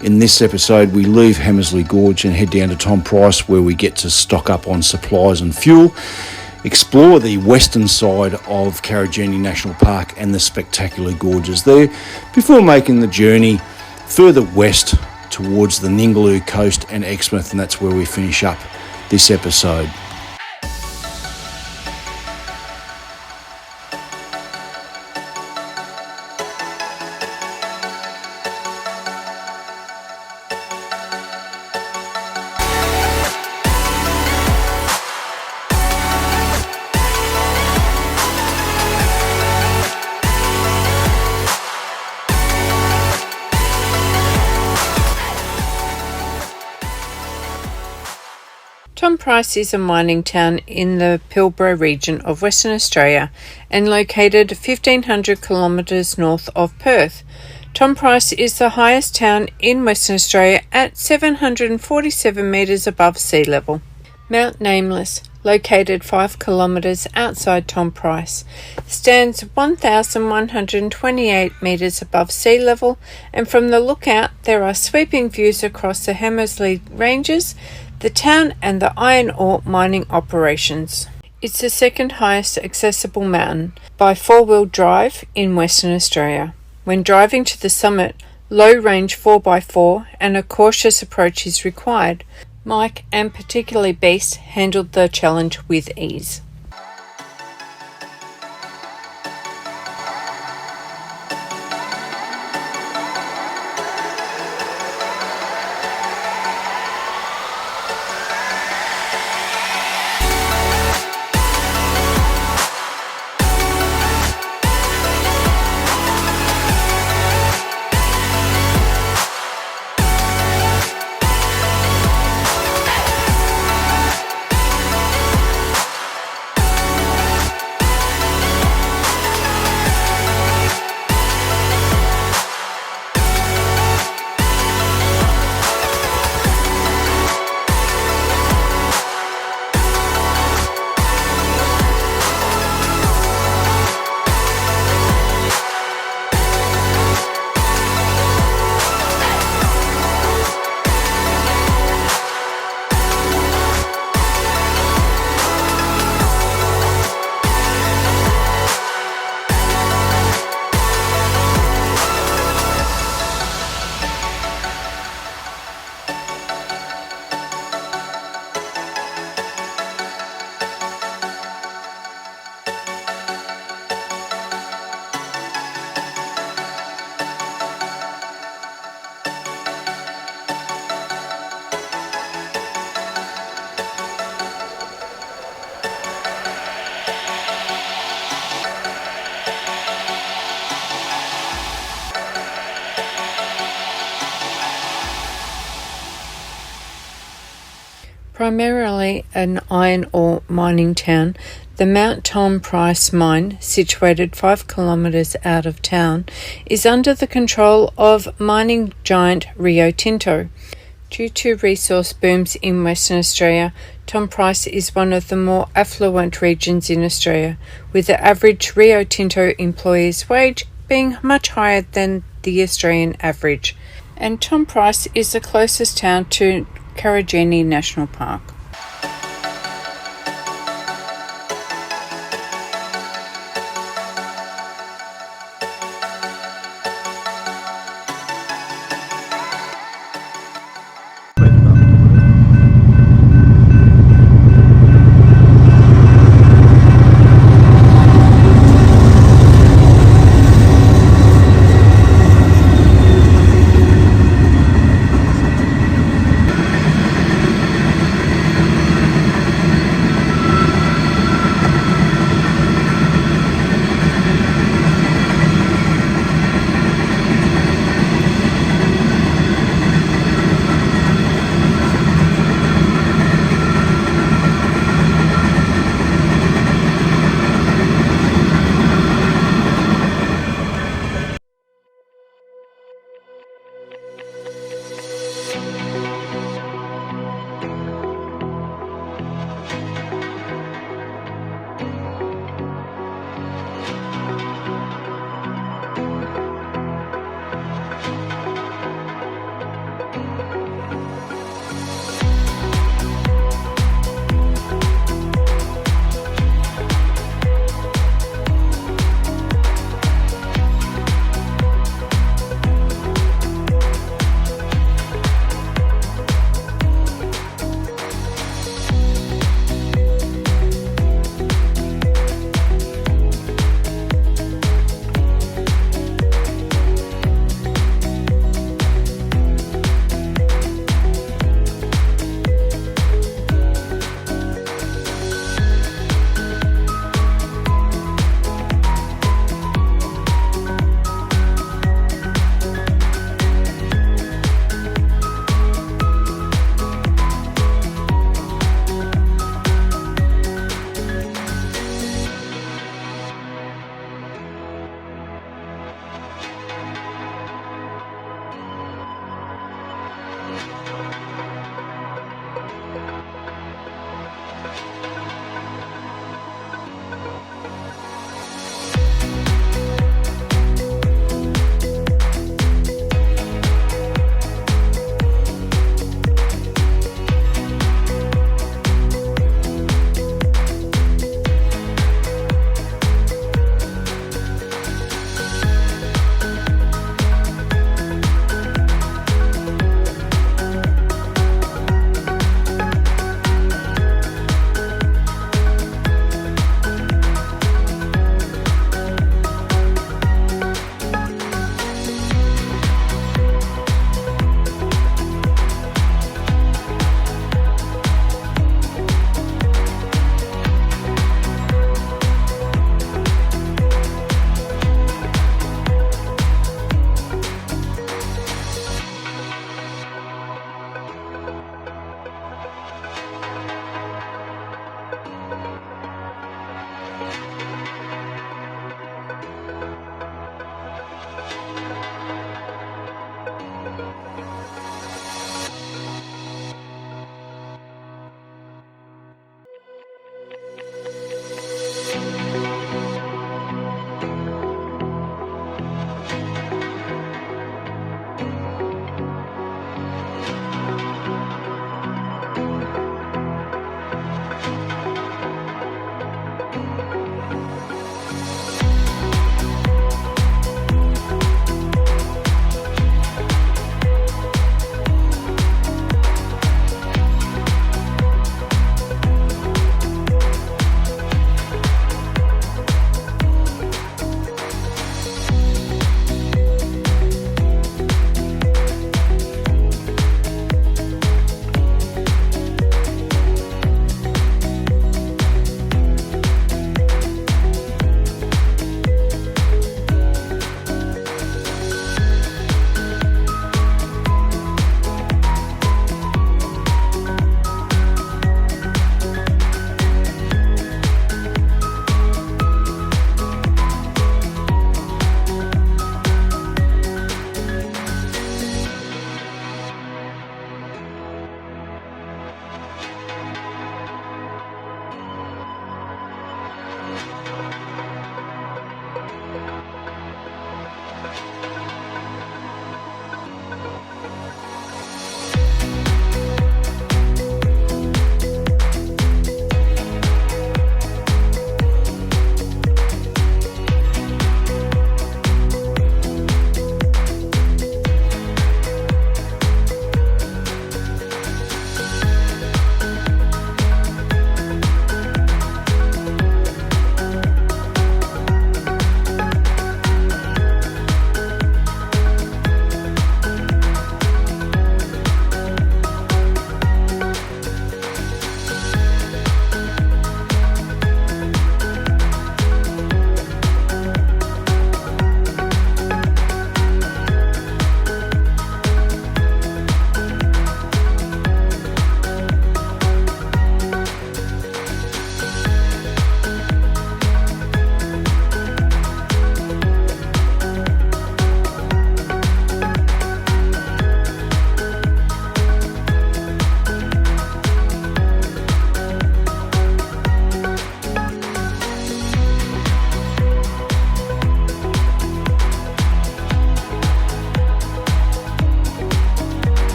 In this episode, we leave Hamersley Gorge and head down to Tom Price, where we get to stock up on supplies and fuel, explore the western side of Karijini National Park and the spectacular gorges there, before making the journey further west towards the Ningaloo coast and Exmouth, and that's where we finish up this episode. Tom Price is a mining town in the Pilbara region of Western Australia and located 1,500 kilometres north of Perth. Tom Price is the highest town in Western Australia at 747 metres above sea level. Mount Nameless, located 5 kilometres outside Tom Price, stands 1,128 metres above sea level, and from the lookout there are sweeping views across the Hamersley Ranges, the town and the iron ore mining operations. It's the second highest accessible mountain by four-wheel drive in Western Australia. When driving to the summit, low-range 4x4 and a cautious approach is required. Mike, and particularly Beast, handled the challenge with ease. Primarily an iron ore mining town, the Mount Tom Price mine, situated 5 kilometres out of town, is under the control of mining giant Rio Tinto. Due to resource booms in Western Australia, Tom Price is one of the more affluent regions in Australia, with the average Rio Tinto employee's wage being much higher than the Australian average. And Tom Price is the closest town to Karijini National Park.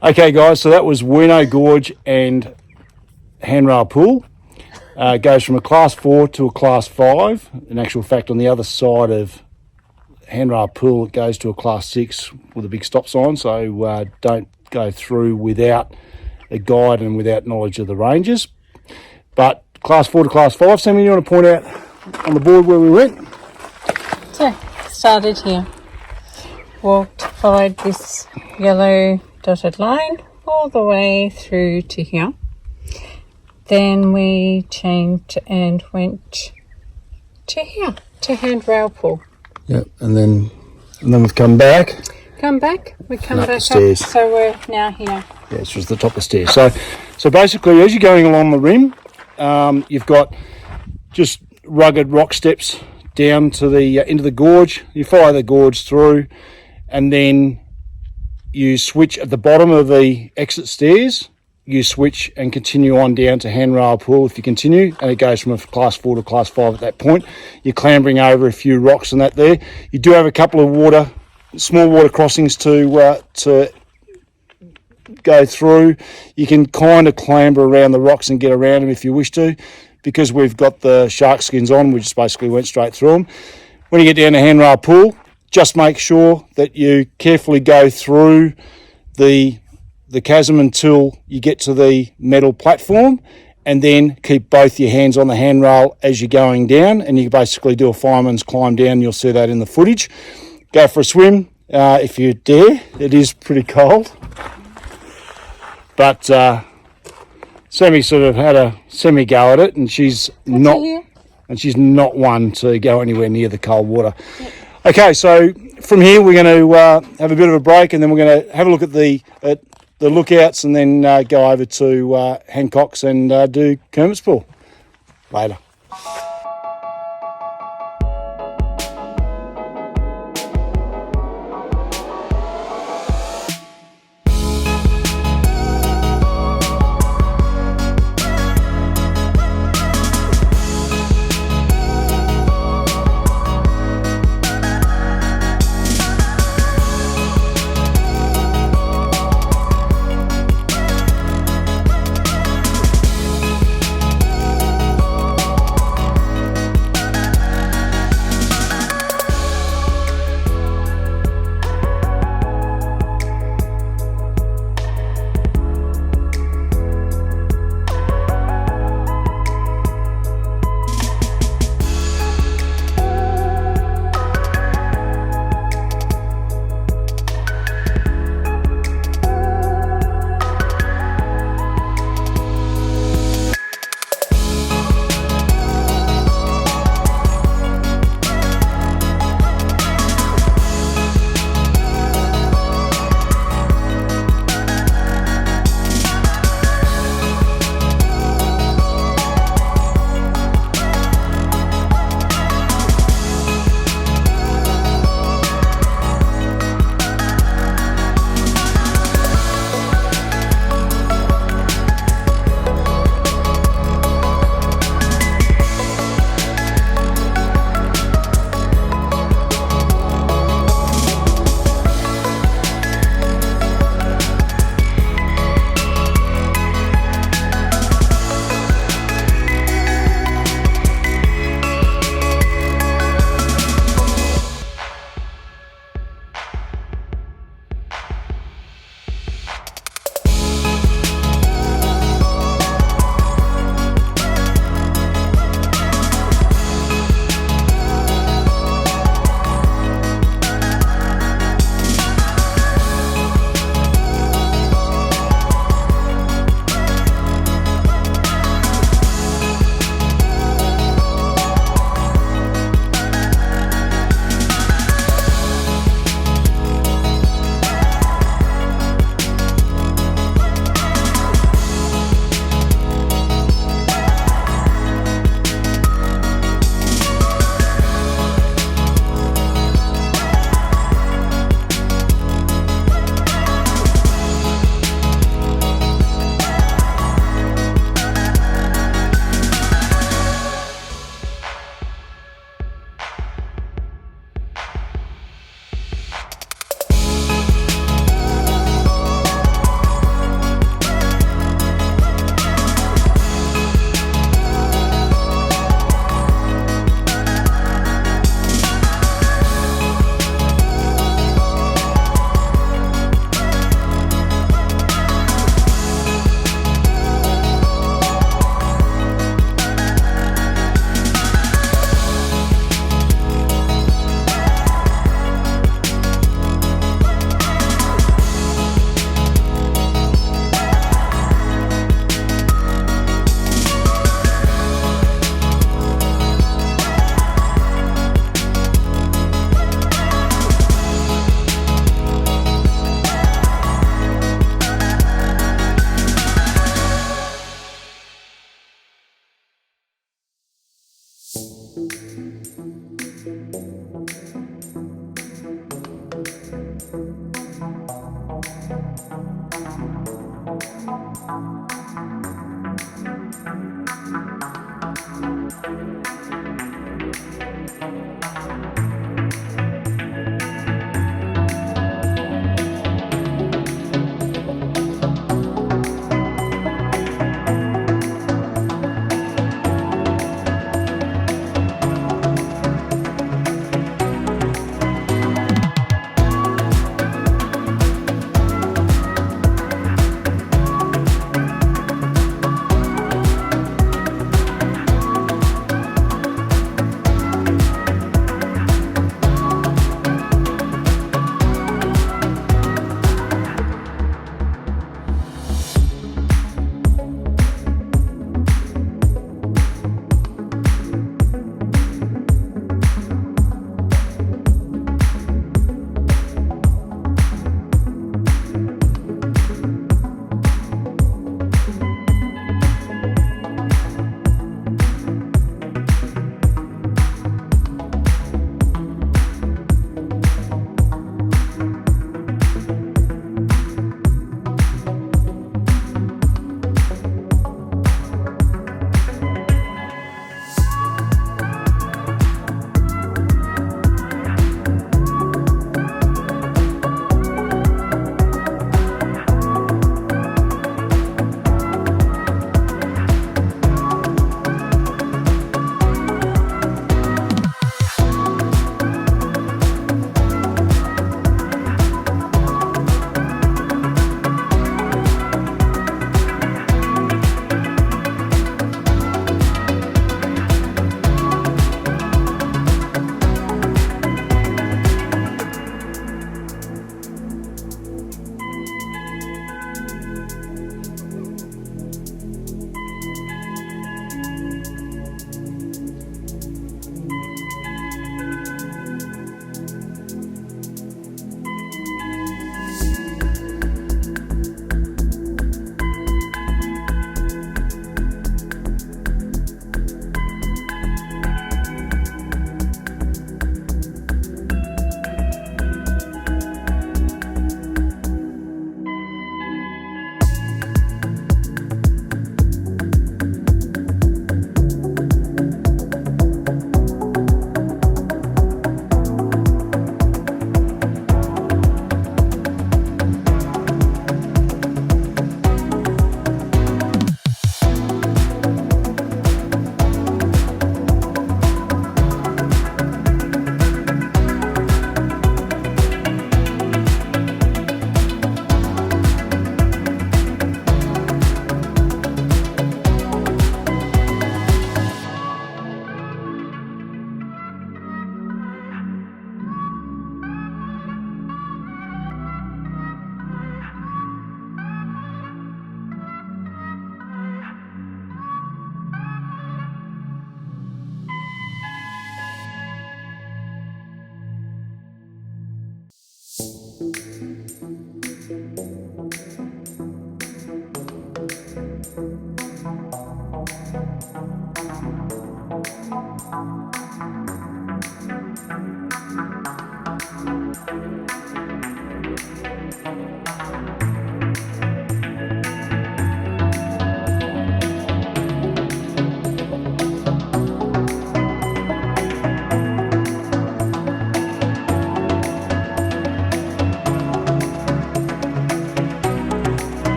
Okay, guys, so that was Wino Gorge and Handrail Pool. It goes from a Class 4 to a Class 5. In actual fact, on the other side of Handrail Pool, it goes to a Class 6 with a big stop sign, so don't go through without a guide and without knowledge of the ranges. But Class 4 to Class 5, Sammy, you want to point out on the board where we went? So, started here. followed this yellow dotted line all the way through to here. Then we changed and went to here, to Handrail Pool. Yeah, and then we've come back. We come back up, stairs. so we're now here. Yeah, it's just the top of the stairs. So basically, as you're going along the rim, you've got just rugged rock steps down to the into the gorge. You follow the gorge through, and then you switch at the bottom of the exit stairs. You switch and continue on down to Handrail Pool if you continue, and it goes from a class 4 to class 5 at that point. You're clambering over a few rocks and that there. You do have a couple of small water crossings to go through. You can kind of clamber around the rocks and get around them if you wish to. Because we've got the shark skins on, we just basically went straight through them. When you get down to Handrail Pool, just make sure that you carefully go through the chasm until you get to the metal platform, and then keep both your hands on the handrail as you're going down, and you basically do a fireman's climb down. You'll see that in the footage. Go for a swim if you dare. It is pretty cold, but Sammy sort of had a semi-go at it, and she's not one to go anywhere near the cold water. Yep. Okay, so from here we're going to have a bit of a break, and then we're going to have a look at the lookouts, and then go over to Hancock's and do Kermit's Pool later.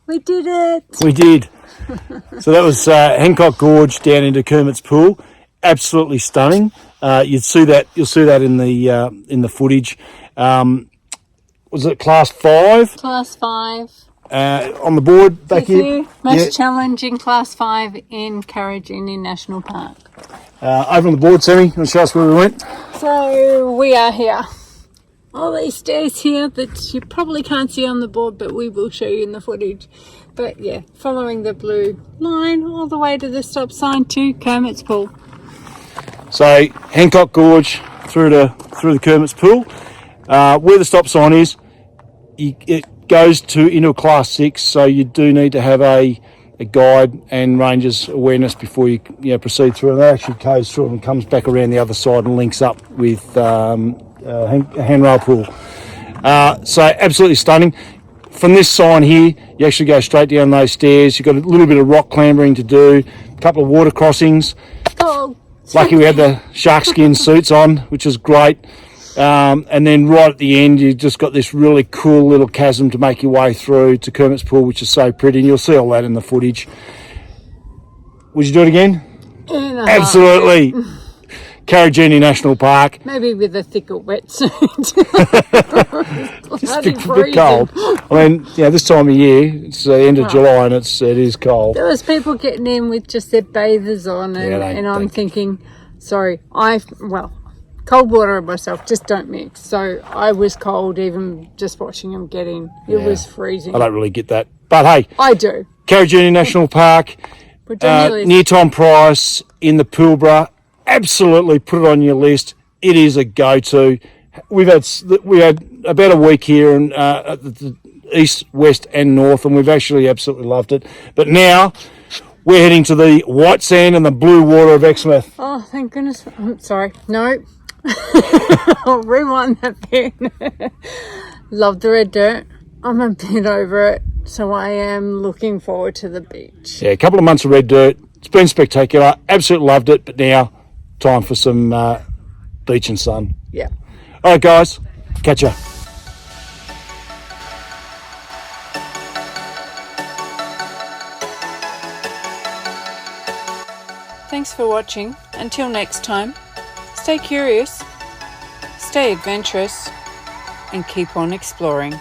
We did it! We did. So that was Hancock Gorge down into Kermit's Pool. Absolutely stunning. You'll see that in the footage. Was it class 5? Class 5. On the board back here. Most challenging class 5 in Karijini National Park. Over on the board, Sammy, you want to show us where we went? So we are here. All these stairs here that you probably can't see on the board, but we will show you in the footage. But yeah, following the blue line all the way to the stop sign to Kermit's Pool. So Hancock Gorge through the Kermit's Pool. Where the stop sign is, it goes into a class 6, so you do need to have a guide and ranger's awareness before you proceed through. And that actually goes through and comes back around the other side and links up with Handrail Pool. So absolutely stunning. From this sign here, you actually go straight down those stairs. You've got a little bit of rock clambering to do, a couple of water crossings. Oh, lucky we had the shark skin suits on, which is great. And then right at the end, you've just got this really cool little chasm to make your way through to Kermit's Pool, which is so pretty, and you'll see all that in the footage. Would you do it again? Absolutely. Karijini National Park. Maybe with a thicker wetsuit. Just a bit cold. I mean, this time of year, it's the end of July and it is cold. There was people getting in with just their bathers on, and I'm thinking, sorry, cold water myself, just don't mix. So I was cold even just watching them get in. It was freezing. I don't really get that. But hey, I do. Karijini National Park, near Tom Price in the Pilbara. Absolutely put it on your list. It is a go-to. We had about a week here in the east, west and north, and we've actually absolutely loved it. But now we're heading to the white sand and the blue water of Exmouth. Oh, thank goodness. I'm sorry. No. I'll rewind that bit. Love the red dirt. I'm a bit over it, so I am looking forward to the beach. Yeah, a couple of months of red dirt. It's been spectacular. Absolutely loved it. But now, time for some beach and sun. Yeah. All right, guys. Catch ya. Thanks for watching. Until next time, stay curious, stay adventurous, and keep on exploring.